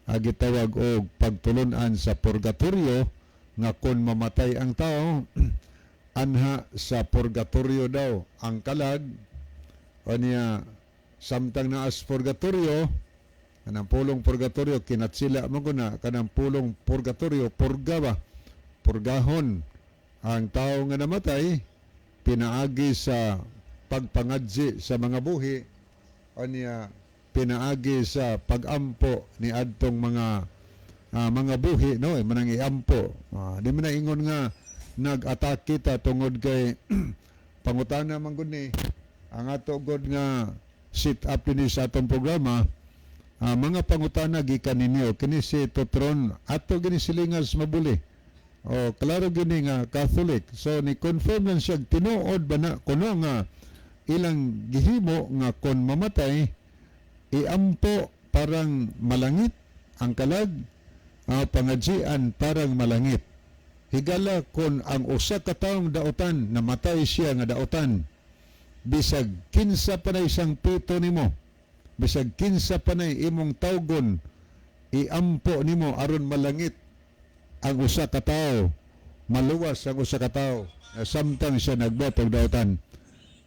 gitawag og pagtulunan sa purgatorio nga kun mamatay ang tao anha sa purgatorio daw ang kalag o niya samtang naas purgatorio kanang pulong purgatorio kinatsila mo na kanang pulong purgatorio purgahon ang tao nga namatay pinaagi sa pagpangadji sa mga buhi o niya pinaagi sa pagampo ni adtong mga buhi no manang iampo. Di man ingon nga nag-atake ta tungod kay pangutana man gud ni ang ato gud nga sit up ni sa atong programa. Mga pangutana gikan ninyo kini si Totron ato gini silingan sa Mabuli. Klaro gini nga Catholic. So ni confirm lang siya tinuod ba na kuno nga ilang gihimo nga kon mamatay iampo parang malangit ang kalag, pangadjian parang malangit. higala kon ang usa ka taong daotan namatay siya nga daotan, bisag kinsa pa na isang pito nimo, bisag kinsa pa na imong tawgon, iampo nimo aron malangit ang usa ka tawo, maluwas ang usa ka tawo, samtang siya nagbuhat og daotan,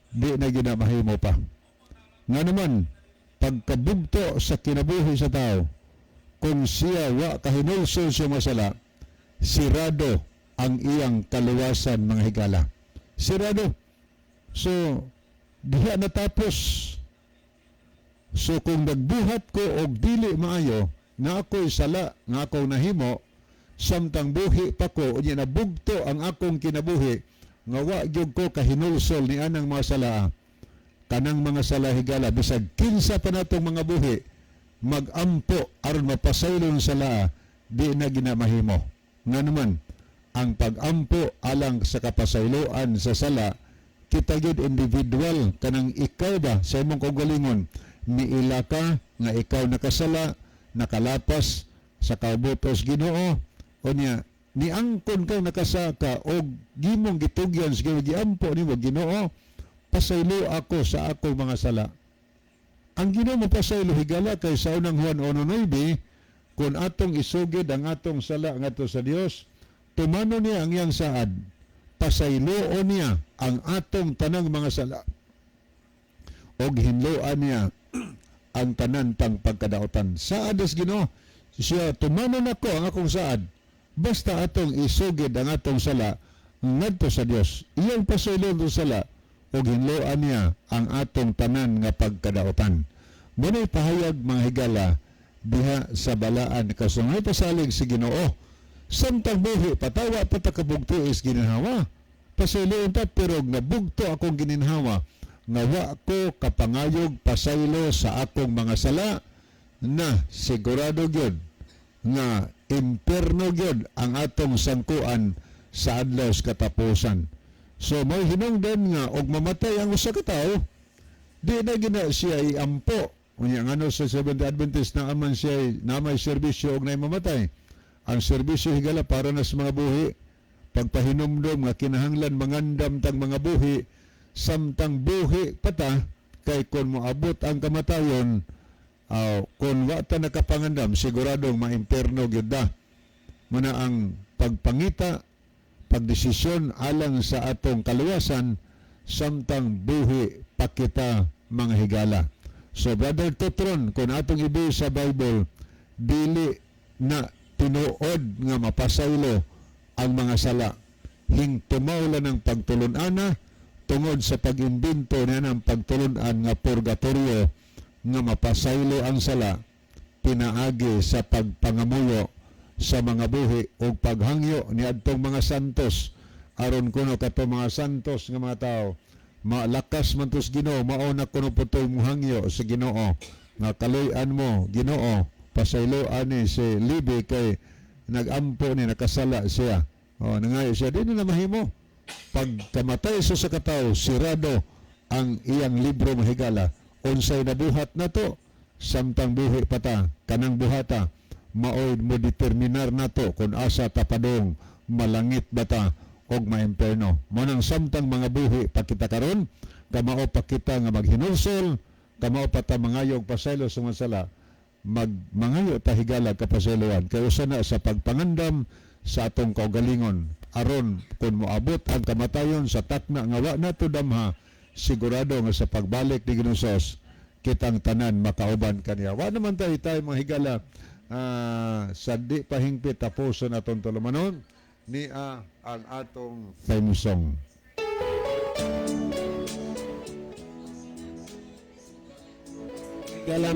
di na ginamahimo pa. Nga naman, pagkabugto sa kinabuhi sa tao, kung siya wa kahinulsol sa masala, sirado ang iyang kaluwasan, mga higala. Sirado. So, diha natapos. So, kung nagbuhat ko og dili maayo, nga ako'y sala, nga akong nahimo, samtang buhi pa ko, unya nabugto ang akong kinabuhi, nga wa gyud ko kahinulsol ni anang mga sala, kanang mga sala higala, bisag kinsa pa natong mga buhi, magampo aron mapasaylon sala, di na ginamahimo. Nga naman, ang pag-ampo alang sa kapasayloan sa sala, kita gyud individual, kanang ikaw ba sa imong kaugalingon, niila ka nga ikaw nakasala, nakalapas sa kaubotos Ginoo, o niya niangkon ka nakasaka o gimong gitugyan sa giampo nimo Ginoo, pasaylo ako sa akong mga sala. Ang Ginoo mapasaylo higala kay sa unang Juan 1:9, kung atong isugid ang atong sala ngadto sa Dios, tumano niya ang iyang saad, pasayloon niya ang atong tanang mga sala, og hinloan niya ang tanan pang pagkadaotan. Saad as Ginoo, siya tumano nako ang akong saad, basta atong isugid ang atong sala ngadto sa Dios. Iyang pasayloon sa sala, og hinloan niya ang atong tanan nga pagkadaotan. Muna'y pahayag, mga higala, diha sa balaan kasungay pasalig si Ginoo, samtang buhi patawa patakabugto is gininhawa, pasayloon ta pero nabugto akong gininhawa, nga wa ko kapangayog pasaylo sa akong mga sala, na sigurado gyud nga impierno gyud ang atong sangkuan sa adlaw sa katapusan. So may hinungdan nga og mamatay ang usa ka tawo, di na gina siya iampo. Unya ngano sa Seventh-day Adventist na aman siya na may serbisyo og nay mamatay. Ang serbisyo higala para na sa mga buhi, pagpahinumdom nga kinahanglan mangandam tang mga buhi, samtang buhi pata kay kon moabot ang kamatayon, kung wa ta nakapangandam siguradong maimperno gyud da. Muna ang pagpangita, pagdesisyon alang sa atong kaluwasan, samtang buhi pa kita, mga higala. So Brother Tutron, kung atong ibuhi sa Bible, dili na tinuod nga mapasaylo ang mga sala. Hingtumaw lang ng pagtulunana tungod sa pag-imbento na ng pagtulunan nga purgatorio nga mapasaylo ang sala, pinaagi sa pagpangamuyo sa mga buhi o paghangyo ni adtong mga santos, aron kuno kato mga santos nga mga tao malakas man tos Ginoo, mauna kuno putong muhangyo sa Ginoo nga kaluy-an mo Ginoo, pasayloan ni si Libe kay nagampo ni nakasala siya, nangayo siya, di na mahimo. Pagkamatay sa katawo, sirado ang iyang libro, mahigala. Unsay nabuhat na to, samtang buhi pata kanang buhata, maoy mo determinar na to kung asa tapadong malangit bata og maimperno. Manang samtang mga buhi pakita karon, kamao pa kita nga maghinulsol, kamao pa ta mangayog pasaylo sa mga sala, mangayo ta higala kapasayloan kay usa na sa pagpangandam sa atong kaugalingon, aron kung moabot ang kamatayon sa takna nga wa nato damha, sigurado nga sa pagbalik ni Ginoo kitang tanan makauban kaniya. Wa naman tayo mga higala, sa di pahingpit tapuson atong tulumanon ni ang atong theme song. Higala